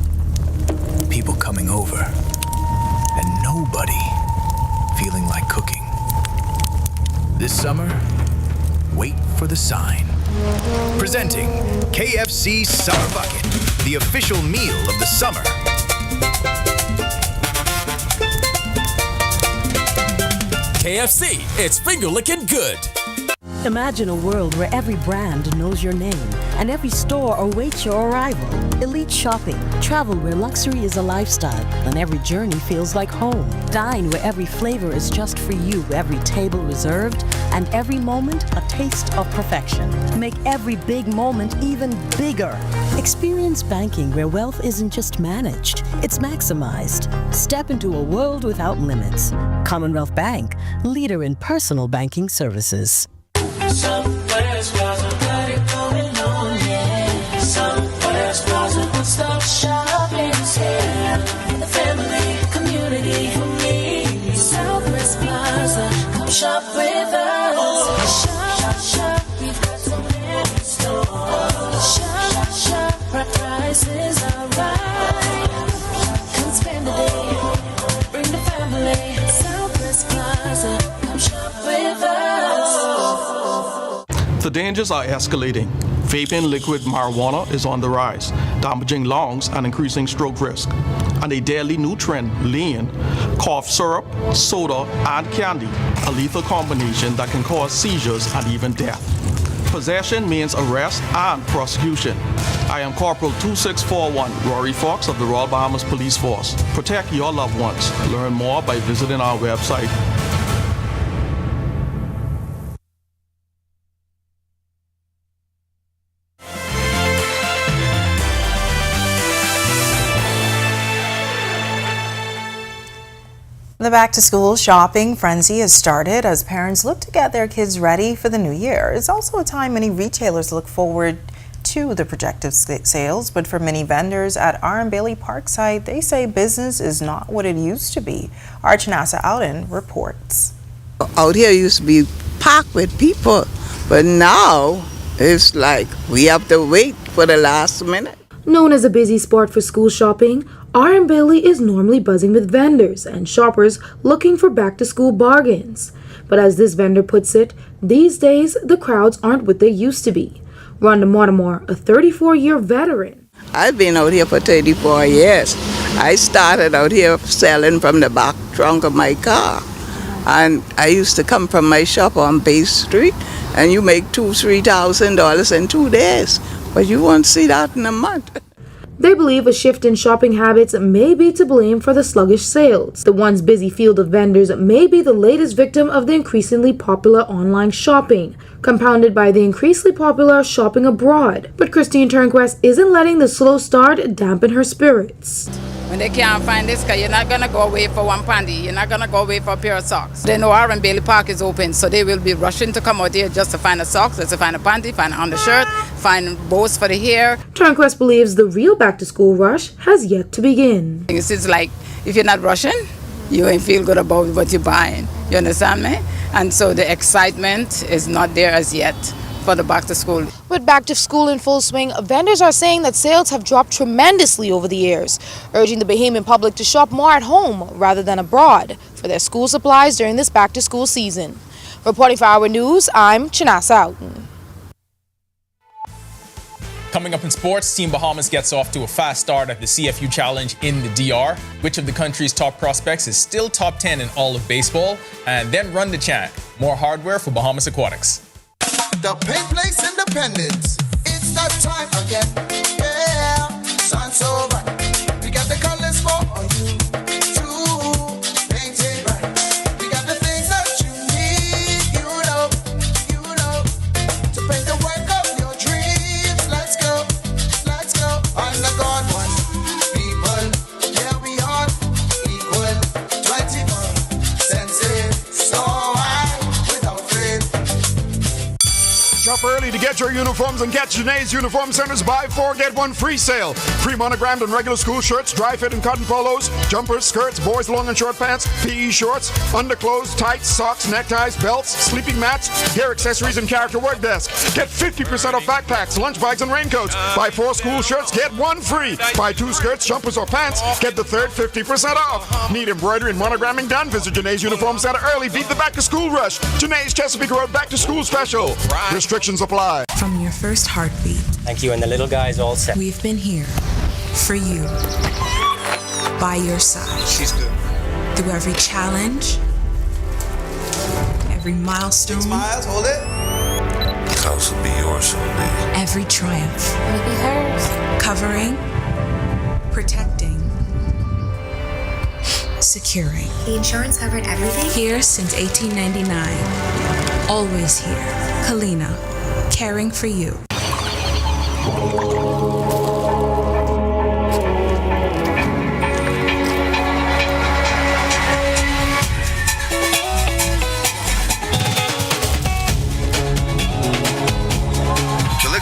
people coming over, and nobody feeling like cooking. This summer, wait for the sign. Presenting KFC Summer Bucket, the official meal of the summer. KFC, it's finger-licking good. Imagine a world where every brand knows your name and every store awaits your arrival. Elite shopping, travel where luxury is a lifestyle and every journey feels like home. Dine where every flavor is just for you, every table reserved, and every moment a taste of perfection. Make every big moment even bigger. Experience banking where wealth isn't just managed, it's maximized. Step into a world without limits. Commonwealth Bank, leader in personal banking services. Somewhere's Plaza, got it going on, yeah. Somewhere's Plaza, one-stop shopping's here. The family, community, for me. Southwest Plaza, come shop with us. Shop, shop, we've got so many stores. Shop, shop, prices are right. Come spend the day, bring the family. Southwest Plaza, come shop with us. The dangers are escalating. Vaping liquid marijuana is on the rise, damaging lungs and increasing stroke risk. And a deadly new trend, lean, cough syrup, soda, and candy, a lethal combination that can cause seizures and even death. Possession means arrest and prosecution. I am Corporal 2641, Rory Fox of the Royal Bahamas Police Force. Protect your loved ones. Learn more by visiting our website. The back-to-school shopping frenzy has started as parents look to get their kids ready for the new year. It's also a time many retailers look forward to the projected sales, but for many vendors at R. Bailey Parkside, they say business is not what it used to be. Our Chanasa Alden reports. Out here used to be packed with people, but now it's like we have to wait for the last minute. Known as a busy spot for school shopping, R. Bailey is normally buzzing with vendors and shoppers looking for back-to-school bargains. But as this vendor puts it, these days the crowds aren't what they used to be. Rhonda Mortimer, a 34-year veteran. I've been out here for 34 years. I started out here selling from the back trunk of my car. And I used to come from my shop on Bay Street, and you make $2,000-$3,000 in 2 days. But you won't see that in a month. They believe a shift in shopping habits may be to blame for the sluggish sales. The once busy field of vendors may be the latest victim of the increasingly popular online shopping, compounded by the increasingly popular shopping abroad. But Christine Turnquest isn't letting the slow start dampen her spirits. When they can't find this car, you're not going to go away for one panty. You're not going to go away for a pair of socks. They know R. Bailey Park is open, so they will be rushing to come out here just to find a socks, just to find a panty, find an undershirt, find bows for the hair. Turnquest believes the real back-to-school rush has yet to begin. It's like, if you're not rushing, you ain't feel good about what you're buying. You understand me? And so the excitement is not there as yet for the back to school. With back to school in full swing, vendors are saying that sales have dropped tremendously over the years, urging the Bahamian public to shop more at home rather than abroad for their school supplies during this back to school season. Reporting for Our News, I'm Chanasa Alton. Coming up in sports, Team Bahamas gets off to a fast start at the CFU Challenge in the DR. Which of the country's top prospects is still top 10 in all of baseball? And then run the chant. More hardware for Bahamas Aquatics. The Paint Place Independence. It's that time again. Yeah, sun's so bright. We got the colors for you to paint it right. We got the things that you need, you know, to paint the work of your dreams. Let's go on the God one. People, yeah, we are equal. 21 senses, so high without faith. Shop early to get your uniforms and get Janae's Uniform Center's buy 4 get 1 free sale. Pre-monogrammed and regular school shirts, dry fit and cotton polos, jumpers, skirts, boys long and short pants, PE shorts, underclothes, tights, socks, neckties, belts, sleeping mats, hair accessories and character work desk. Get 50% off backpacks, lunch bags and raincoats. Buy 4 school shirts, get 1 free. Buy 2 skirts, jumpers or pants, get the third 50% off. Need embroidery and monogramming done? Visit Janae's Uniform Center early. Beat the back to school rush. Janae's Chesapeake Road back to school special. Restrictions apply. From your first heartbeat. Thank you, and the little guy's all set. We've been here for you, by your side. She's good. Through every challenge every milestone. 6 miles, hold it. The house will be yours someday. Every triumph. Will be hers. Covering, protecting, securing. The insurance covered everything? Here since 1899. Always here. Kalina, caring for you.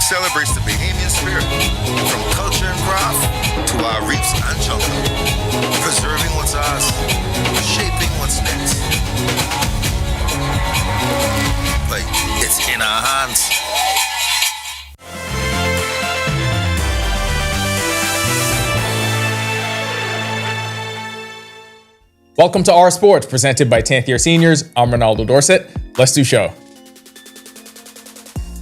Celebrates the Bahamian spirit, from culture and craft to our reefs and jungle, preserving what's ours, shaping what's next. Like, it's in our hands. Welcome to Our Sports, presented by 10th Year Seniors. I'm Ronaldo Dorset. Let's do show.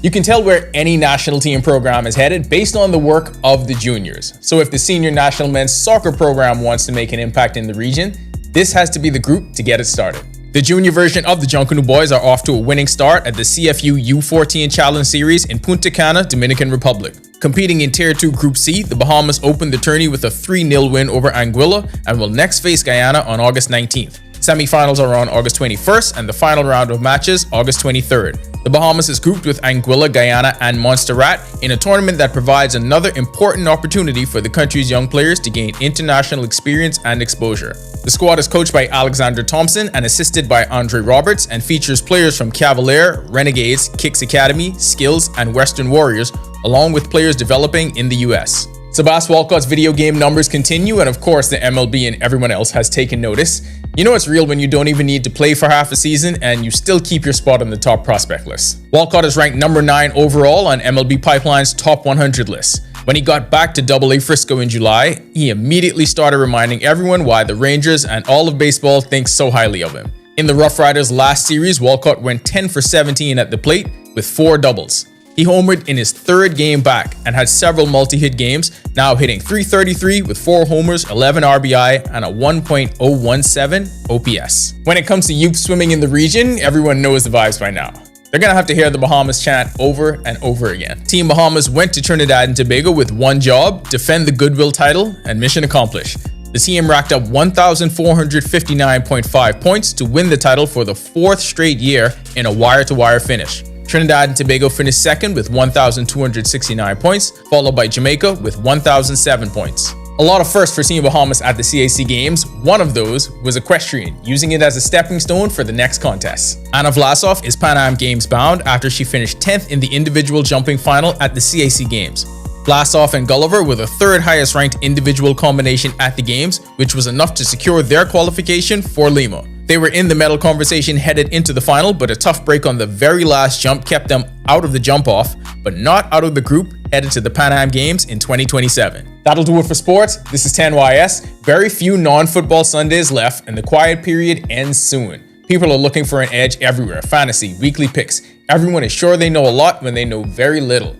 You can tell where any national team program is headed based on the work of the juniors. So if the senior national men's soccer program wants to make an impact in the region, this has to be the group to get it started. The junior version of the Junkanoo Boys are off to a winning start at the CFU U14 Challenge Series in Punta Cana, Dominican Republic. Competing in Tier 2 Group C, the Bahamas opened the tourney with a 3-0 win over Anguilla and will next face Guyana on August 19th. Semi-finals are on August 21st and the final round of matches August 23rd. The Bahamas is grouped with Anguilla, Guyana, and Montserrat in a tournament that provides another important opportunity for the country's young players to gain international experience and exposure. The squad is coached by Alexander Thompson and assisted by Andre Roberts and features players from Cavalier, Renegades, Kicks Academy, Skills, and Western Warriors, along with players developing in the US. Sebas Walcott's video game numbers continue, and of course the MLB and everyone else has taken notice. You know it's real when you don't even need to play for half a season and you still keep your spot on the top prospect list. Walcott is ranked number 9 overall on MLB Pipeline's top 100 list. When he got back to AA Frisco in July, he immediately started reminding everyone why the Rangers and all of baseball think so highly of him. In the Rough Riders' last series, Walcott went 10 for 17 at the plate with 4 doubles. He homered in his 3rd game back and had several multi-hit games, now hitting .333 with 4 homers, 11 RBI, and a 1.017 OPS. When it comes to youth swimming in the region, everyone knows the vibes by now. They're gonna have to hear the Bahamas chant over and over again. Team Bahamas went to Trinidad and Tobago with one job: defend the Goodwill title, and mission accomplished. The team racked up 1,459.5 points to win the title for the 4th straight year in a wire-to-wire finish. Trinidad and Tobago finished second with 1,269 points, followed by Jamaica with 1,007 points. A lot of firsts for Team Bahamas at the CAC Games. One of those was equestrian, using it as a stepping stone for the next contest. Anna Vlasov is Pan Am Games bound after she finished 10th in the individual jumping final at the CAC Games. Vlasov and Gulliver were the 3rd highest ranked individual combination at the Games, which was enough to secure their qualification for Lima. They were in the medal conversation headed into the final, but a tough break on the very last jump kept them out of the jump-off, but not out of the group headed to the Pan Am Games in 2027. That'll do it for sports. This is 10YS. Very few non-football Sundays left, and the quiet period ends soon. People are looking for an edge everywhere. Fantasy, weekly picks. Everyone is sure they know a lot when they know very little.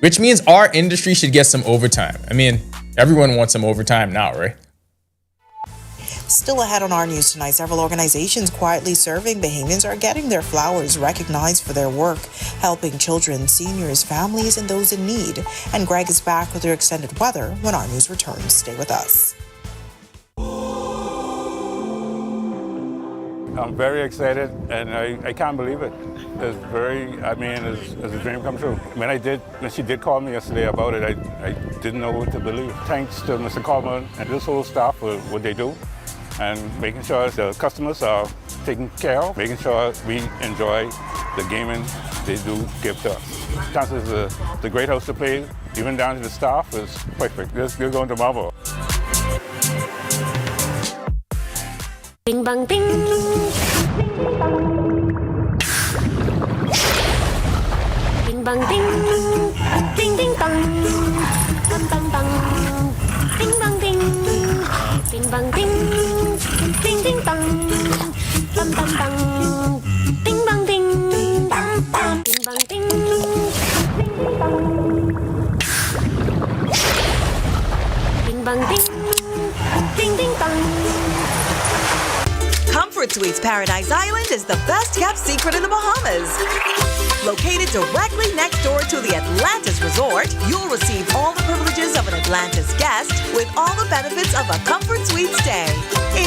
Which means our industry should get some overtime. I mean, everyone wants some overtime now, right? Still ahead on our news tonight, several organizations quietly serving Bahamians are getting their flowers recognized for their work, helping children, seniors, families, and those in need. And Greg is back with your extended weather when our news returns. Stay with us. I'm very excited, and I can't believe it. It's it's a dream come true. When she did call me yesterday about it, I didn't know what to believe. Thanks to Mr. Coleman and this whole staff for what they do, and making sure the customers are taken care of, making sure we enjoy the gaming they do give to us. Chances is a great house to play, even down to the staff, is perfect. They're going to marvel. Bing bang bing. Bing bang bing. Bing bing bang. Bang bang bang. Bing bang bing. Bing bang bing. Bing bing bang. Bang bang bang. Bing bang bing. Bang bang. Bing bang bing. Bing bang bing. Bing bing bang. Come Comfort Suites Paradise Island is the best-kept secret in the Bahamas. Located directly next door to the Atlantis Resort, you'll receive all the privileges of an Atlantis guest with all the benefits of a Comfort Suite stay.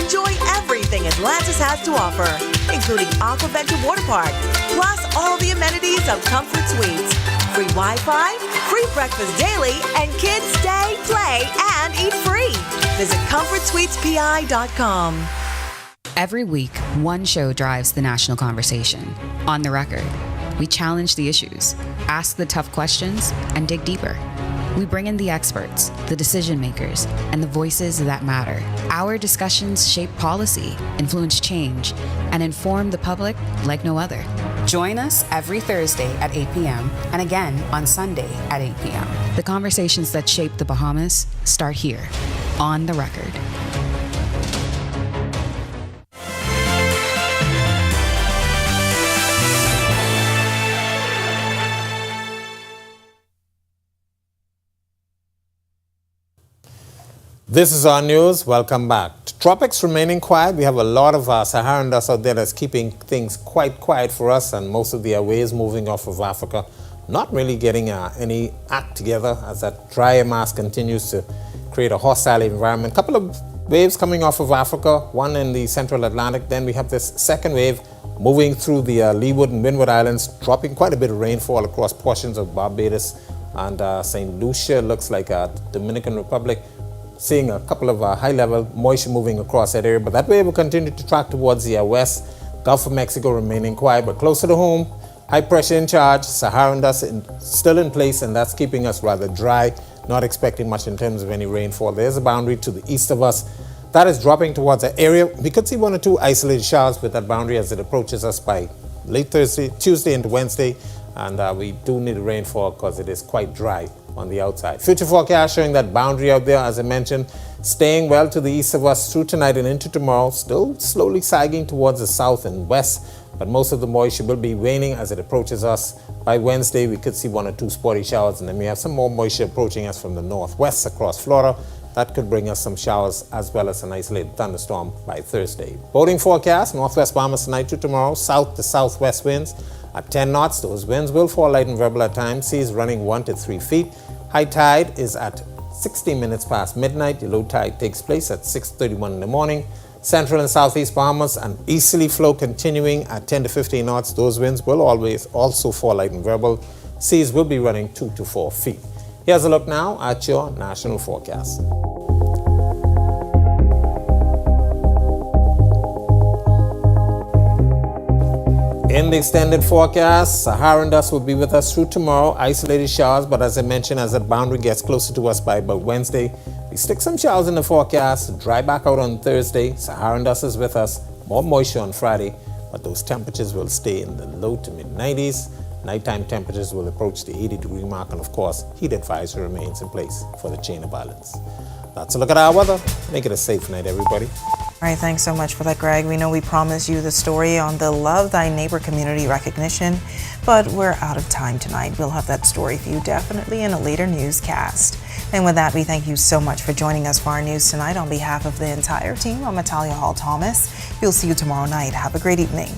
Enjoy everything Atlantis has to offer, including Aquaventure Water Park, plus all the amenities of Comfort Suites. Free Wi-Fi, free breakfast daily, and kids stay, play, and eat free. Visit ComfortSuitesPI.com. Every week, one show drives the national conversation. On the Record, we challenge the issues, ask the tough questions, and dig deeper. We bring in the experts, the decision makers, and the voices that matter. Our discussions shape policy, influence change, and inform the public like no other. Join us every Thursday at 8 p.m. and again on Sunday at 8 p.m. The conversations that shape the Bahamas start here, on the Record. This is our news. Welcome back. Tropics remaining quiet. We have a lot of Saharan dust out there that's keeping things quite quiet for us, and most of the waves moving off of Africa. Not really getting any act together as that dry mass continues to create a hostile environment. A couple of waves coming off of Africa, one in the central Atlantic. Then we have this second wave moving through the Leeward and Windward Islands, dropping quite a bit of rainfall across portions of Barbados and St. Lucia. Looks like Dominican Republic. Seeing a couple of high-level moisture moving across that area, but that wave will continue to track towards the west. Gulf of Mexico remaining quiet, but closer to home, high pressure in charge, Saharan dust still in place, and that's keeping us rather dry, not expecting much in terms of any rainfall. There's a boundary to the east of us that is dropping towards the area. We could see one or two isolated showers with that boundary as it approaches us by late Tuesday into Wednesday, and we do need rainfall because it is quite dry on the outside. Future forecast showing that boundary out there, as I mentioned, staying well to the east of us through tonight and into tomorrow, still slowly sagging towards the south and west, but most of the moisture will be waning as it approaches us. By Wednesday, we could see one or two spotty showers, and then we have some more moisture approaching us from the northwest across Florida. That could bring us some showers as well as an isolated thunderstorm by Thursday. Boating forecast, northwest Bahamas tonight to tomorrow, south to southwest winds at 10 knots. Those winds will fall light and variable at times, seas running 1 to 3 feet. High tide is at 16 minutes past midnight. The low tide takes place at 6:31 in the morning. Central and southeast Bahamas, an easterly flow continuing at 10 to 15 knots. Those winds will always also fall light and variable. Seas will be running 2 to 4 feet. Here's a look now at your national forecast. In the extended forecast, Saharan dust will be with us through tomorrow, isolated showers, but as I mentioned, as that boundary gets closer to us by about Wednesday, we stick some showers in the forecast, dry back out on Thursday. Saharan dust is with us, more moisture on Friday, but those temperatures will stay in the low to mid-90s. Nighttime temperatures will approach the 80-degree mark, and of course, heat advisory remains in place for the chain of islands. That's a look at our weather. Make it a safe night, everybody. All right, thanks so much for that, Greg. We know we promised you the story on the Love Thy Neighbor community recognition, but we're out of time tonight. We'll have that story for you definitely in a later newscast. And with that, we thank you so much for joining us for our news tonight. On behalf of the entire team, I'm Natalia Hall-Thomas. We'll see you tomorrow night. Have a great evening.